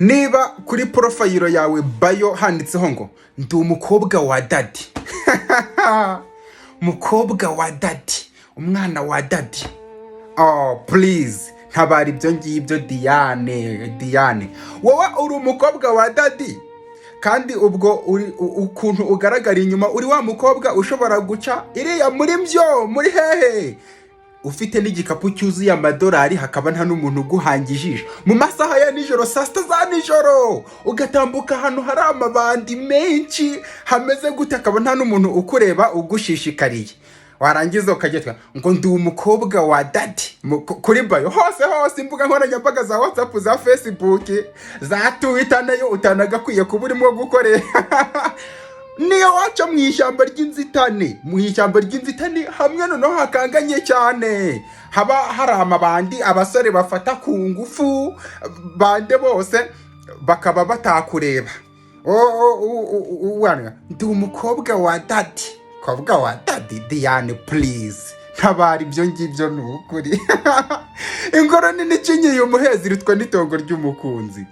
niba kuri porofayiro yawe bayo handitseho ngo ndi umukobwa wa dadi mukobwa wa dadi, umwana wa dadi, please ntabara ibyo ngibyo. Diane wowe uri umukobwa wa dadi, kandi ubwo ukuntu ugaragara inyuma uri wa mukobwa ushobora guca iriya muri hehe, ufite n'igikapu cyuzuye amadolari, hakaba nta n'umuntu uguhanga ijisho mu masaha ya nijoro, saa sita za nijoro, ugatambuka ahantu hari amabandi menshi hameze gute, akaba nta n'umuntu ukureba ugushishikariye. Warangiza ukagitwa ngo ndi umukobwa wa dadi kuri bayo hose, imbuga nkoranyambaga za WhatsApp, za Facebook, za Twitter, nayo utanagakwiye kuba urimo gukorera. Niyo waca mu ishyamba ry'inzitane, hamwe noneho hakanganye cyane, haba hari amabandi, abasore bafata ku ngufu, bande bose bakaba batakureba. Ndi umukobwa wa dadi, Diane please ntabara ibyo ngibyo ni ukuri. Ingoro nini icinyiye umuhezi irutwa n'itongo ry'umukunzi.